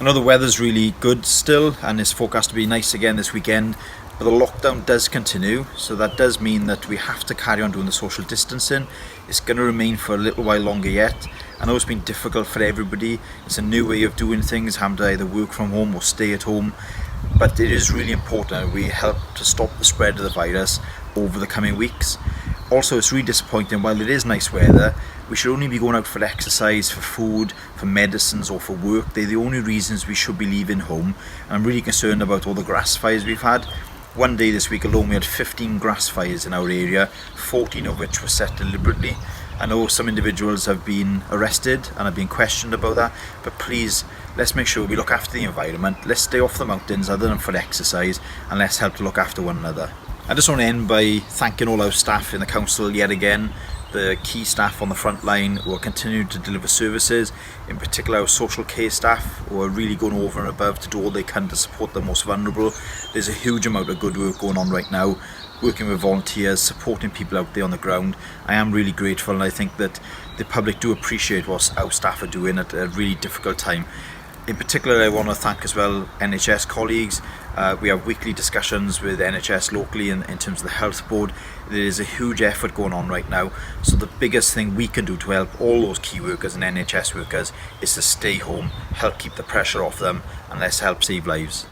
I know the weather's really good still and it's forecast to be nice again this weekend, but the lockdown does continue, so that does mean that we have to carry on doing the social distancing. It's going to remain for a little while longer yet. I know it's been difficult for everybody. It's a new way of doing things, having to either work from home or stay at home, but it is really important that we help to stop the spread of the virus over the coming weeks. Also, it's really disappointing, while it is nice weather, we should only be going out for exercise, for food, for medicines or for work. They're the only reasons we should be leaving home. And I'm really concerned about all the grass fires we've had. One day this week alone we had 15 grass fires in our area, 14 of which were set deliberately. I know some individuals have been arrested and have been questioned about that, but please, let's make sure we look after the environment. Let's stay off the mountains other than for exercise, and let's help to look after one another. I just want to end by thanking all our staff in the council yet again, the key staff on the front line who are continuing to deliver services, in particular our social care staff who are really going over and above to do all they can to support the most vulnerable. There's a huge amount of good work going on right now, working with volunteers, supporting people out there on the ground. I am really grateful, and I think that the public do appreciate what our staff are doing at a really difficult time. In particular, I want to thank as well NHS colleagues. We have weekly discussions with NHS locally in terms of the health board. There is a huge effort going on right now, so the biggest thing we can do to help all those key workers and NHS workers is to stay home, help keep the pressure off them, and let's help save lives.